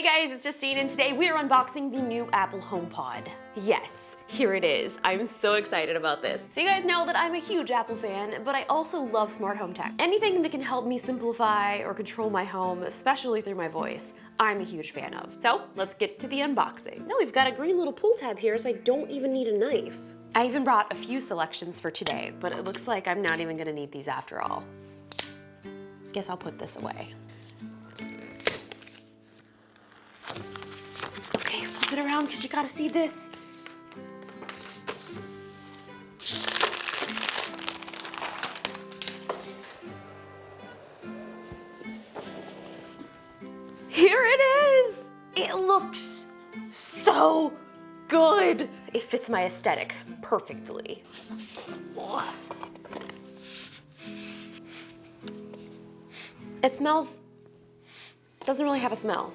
Hey guys, it's Justine, and today we are unboxing the new Apple HomePod. Yes, here it is. I'm so excited about this. So you guys know that I'm a huge Apple fan, but I also love smart home tech. Anything that can help me simplify or control my home, especially through my voice, I'm a huge fan of. So let's get to the unboxing. So we've got a green little pull tab here, so I don't even need a knife. I even brought a few selections for today, but it looks like I'm not even gonna need these after all. Guess I'll put this away. Flip it around because you gotta see this. Here it is! It looks so good. It fits my aesthetic perfectly. It smells, doesn't really have a smell.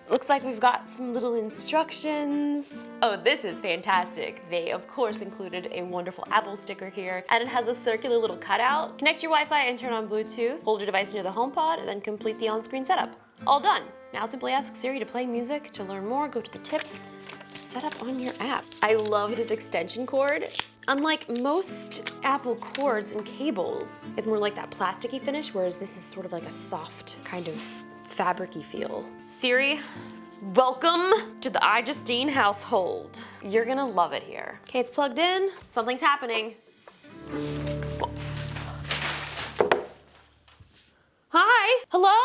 Looks like we've got some little instructions. Oh, this is fantastic. They, of course, included a wonderful Apple sticker here, and it has a circular little cutout. Connect your Wi-Fi and turn on Bluetooth. Hold your device near the HomePod, and then complete the on-screen setup. All done. Now simply ask Siri to play music. To learn more, go to the tips, set up on your app. I love this extension cord. Unlike most Apple cords and cables, it's more like that plasticky finish, whereas this is sort of like a soft kind of fabric-y feel. Siri, welcome to the iJustine household. You're gonna love it here. Okay, it's plugged in. Something's happening. Hi, hello?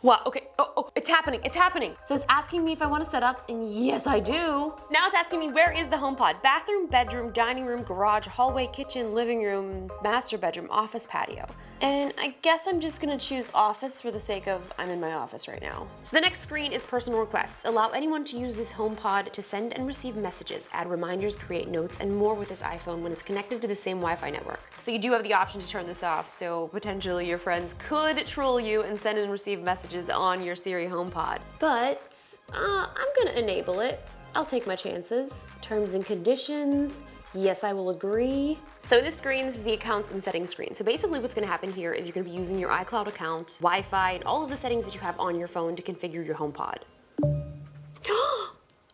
Wow, okay, oh, it's happening, it's happening. So it's asking me if I wanna set up, and yes, I do. Now it's asking me, where is the HomePod? Bathroom, bedroom, dining room, garage, hallway, kitchen, living room, master bedroom, office, patio. And I guess I'm just gonna choose office for the sake of I'm in my office right now. So the next screen is personal requests. Allow anyone to use this HomePod to send and receive messages, add reminders, create notes, and more with this iPhone when it's connected to the same Wi-Fi network. So you do have the option to turn this off, so potentially your friends could troll you and send and receive messages on your Siri HomePod. But I'm gonna enable it. I'll take my chances. Terms and conditions. Yes, I will agree. So this screen, this is the accounts and settings screen. So basically what's gonna happen here is you're gonna be using your iCloud account, Wi-Fi, and all of the settings that you have on your phone to configure your HomePod.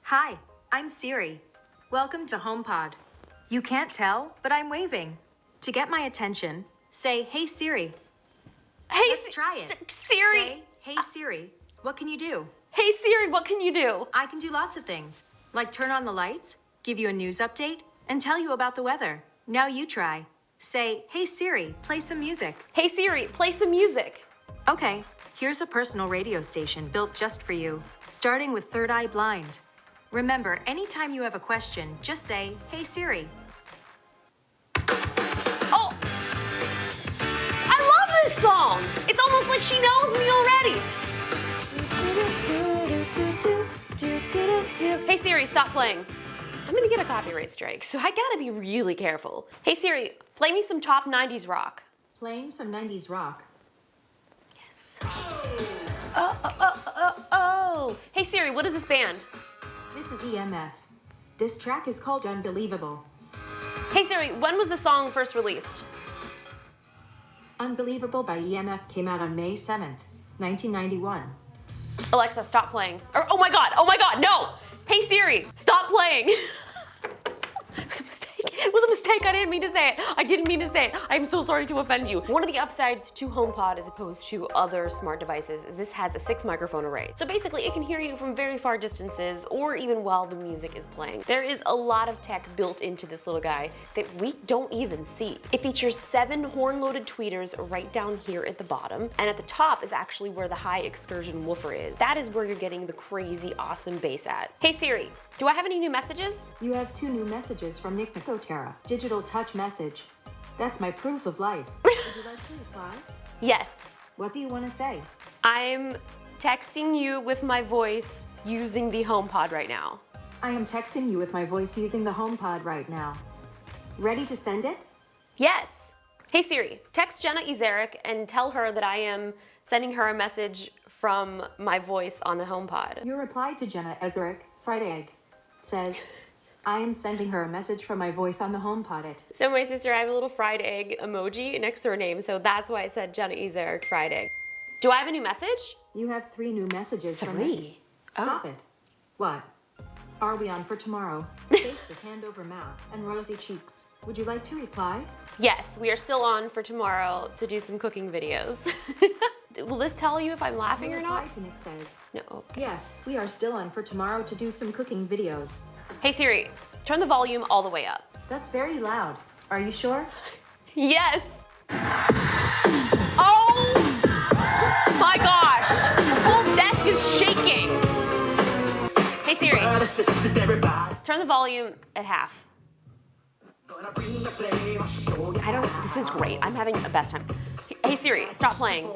Hi, I'm Siri. Welcome to HomePod. You can't tell, but I'm waving. To get my attention, say, "Hey Siri." Hey, Let's try it. Siri. Say, "Hey Siri, what can you do?" Hey Siri, what can you do? I can do lots of things, like turn on the lights, give you a news update, and tell you about the weather. Now you try. Say, "Hey Siri, play some music." Hey Siri, play some music. Okay, here's a personal radio station built just for you, starting with Third Eye Blind. Remember, anytime you have a question, just say, "Hey Siri." Oh! I love this song! It's almost like she knows me already. Hey Siri, stop playing. I'm gonna get a copyright strike, so I gotta be really careful. Hey Siri, play me some top 90s rock. Playing some 90s rock. Yes. Oh. Hey Siri, what is this band? This is EMF. This track is called Unbelievable. Hey Siri, when was the song first released? Unbelievable by EMF came out on May 7th, 1991. Alexa, stop playing. Oh my god, no! Hey Siri, stop playing. It was a mistake. It was a mistake. I didn't mean to say it. I didn't mean to say it. I'm so sorry to offend you. One of the upsides to HomePod as opposed to other smart devices is this has a 6 microphone array. So basically it can hear you from very far distances or even while the music is playing. There is a lot of tech built into this little guy that we don't even see. It features 7 horn-loaded tweeters right down here at the bottom, and at the top is actually where the high excursion woofer is. That is where you're getting the crazy awesome bass at. Hey Siri, do I have any new messages? You have 2 new messages from Nick Nicotera. Digital touch message. That's my proof of life. Would you like to reply? Yes. What do you want to say? I'm texting you with my voice using the HomePod right now. I am texting you with my voice using the HomePod right now. Ready to send it? Yes. Hey Siri, text Jenna Ezerick and tell her that I am sending her a message from my voice on the HomePod. Your reply to Jenna Ezerick, fried egg, says, I am sending her a message from my voice on the HomePod. So my sister, I have a little fried egg emoji next to her name, so that's why I said Jenna Ezerick fried egg. Do I have a new message? You have 3 new messages from me. 3? Stop it. What? Are we on for tomorrow? Face with hand over mouth and rosy cheeks. Would you like to reply? Yes, we are still on for tomorrow to do some cooking videos. Will this tell you if I'm laughing or not? Nick says. No. Okay. Yes, we are still on for tomorrow to do some cooking videos. Hey Siri, turn the volume all the way up. That's very loud. Are you sure? Yes. Oh my gosh, this whole desk is shaking. Hey Siri, turn the volume at half. This is great. I'm having the best time. Hey Siri, stop playing.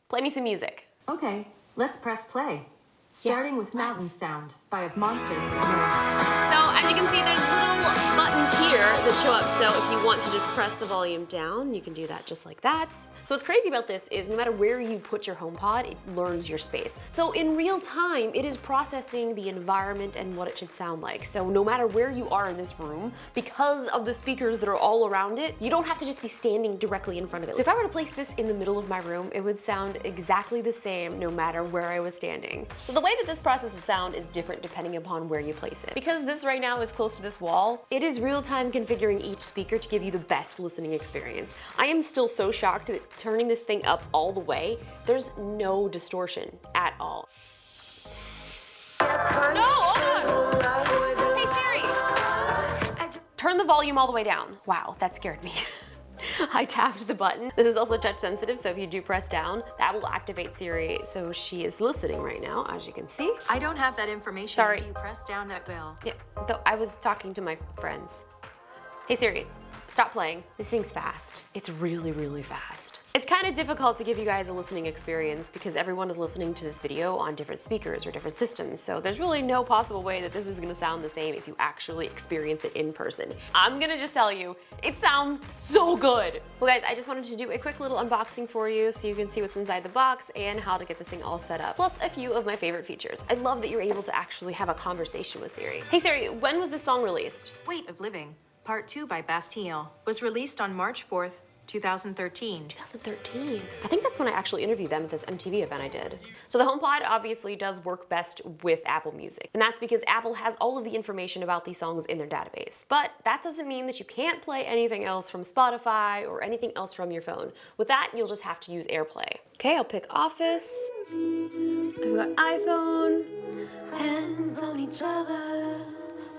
Play me some music. Okay, let's press play. Starting with Mountain Sound by Monsters. So as you can see, there's little buttons here that show up. So if you want to just press the volume down, you can do that just like that. So what's crazy about this is no matter where you put your HomePod, it learns your space. So in real time, it is processing the environment and what it should sound like. So no matter where you are in this room, because of the speakers that are all around it, you don't have to just be standing directly in front of it. So if I were to place this in the middle of my room, it would sound exactly the same no matter where I was standing. So the way that this processes sound is different depending upon where you place it. Because this right now is close to this wall, it is real-time configuring each speaker to give you the best listening experience. I am still so shocked that turning this thing up all the way, there's no distortion at all. No, hold on! Hey Siri! Turn the volume all the way down. Wow, that scared me. I tapped the button. This is also touch sensitive, so if you do press down, that will activate Siri, so she is listening right now, as you can see. I don't have that information. Sorry. Do you press down at will? Yeah, though I was talking to my friends. Hey Siri, stop playing. This thing's fast. It's really, really fast. It's kind of difficult to give you guys a listening experience because everyone is listening to this video on different speakers or different systems, so there's really no possible way that this is gonna sound the same if you actually experience it in person. I'm gonna just tell you, it sounds so good. Well guys, I just wanted to do a quick little unboxing for you so you can see what's inside the box and how to get this thing all set up, plus a few of my favorite features. I love that you're able to actually have a conversation with Siri. Hey Siri, when was this song released? Weight of Living, Part 2 by Bastille, was released on March 4th, 2013. 2013. I think that's when I actually interviewed them at this MTV event I did. So the HomePod obviously does work best with Apple Music, and that's because Apple has all of the information about these songs in their database. But that doesn't mean that you can't play anything else from Spotify or anything else from your phone. With that, you'll just have to use AirPlay. Okay, I'll pick Office. I've got iPhone. Hands on each other,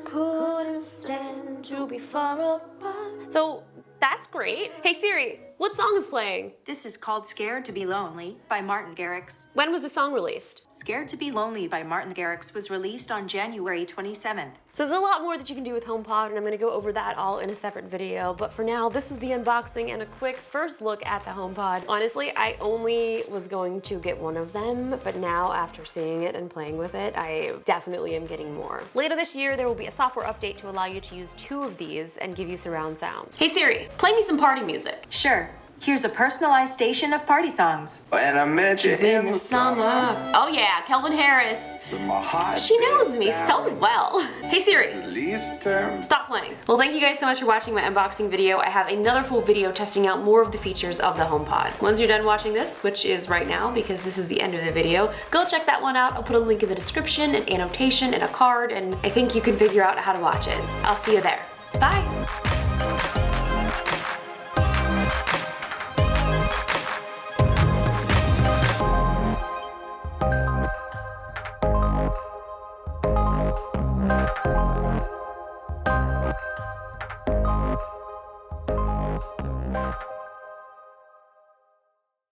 couldn't stand to be far apart. So that's great. Hey Siri, what song is playing? This is called Scared to Be Lonely by Martin Garrix. When was the song released? Scared to Be Lonely by Martin Garrix was released on January 27th. So there's a lot more that you can do with HomePod, and I'm gonna go over that all in a separate video. But for now, this was the unboxing and a quick first look at the HomePod. Honestly, I only was going to get one of them, but now after seeing it and playing with it, I definitely am getting more. Later this year, there will be a software update to allow you to use 2 of these and give you surround sound. Hey Siri, play me some party music. Sure. Here's a personalized station of party songs. When I met you in the summer. Oh yeah, Kelvin Harris. So my heart She knows me so well. Hey Siri, the leaves turn. stop playing. Well, thank you guys so much for watching my unboxing video. I have another full video testing out more of the features of the HomePod. Once you're done watching this, which is right now because this is the end of the video, go check that one out. I'll put a link in the description, an annotation, and a card, and I think you can figure out how to watch it. I'll see you there. Bye.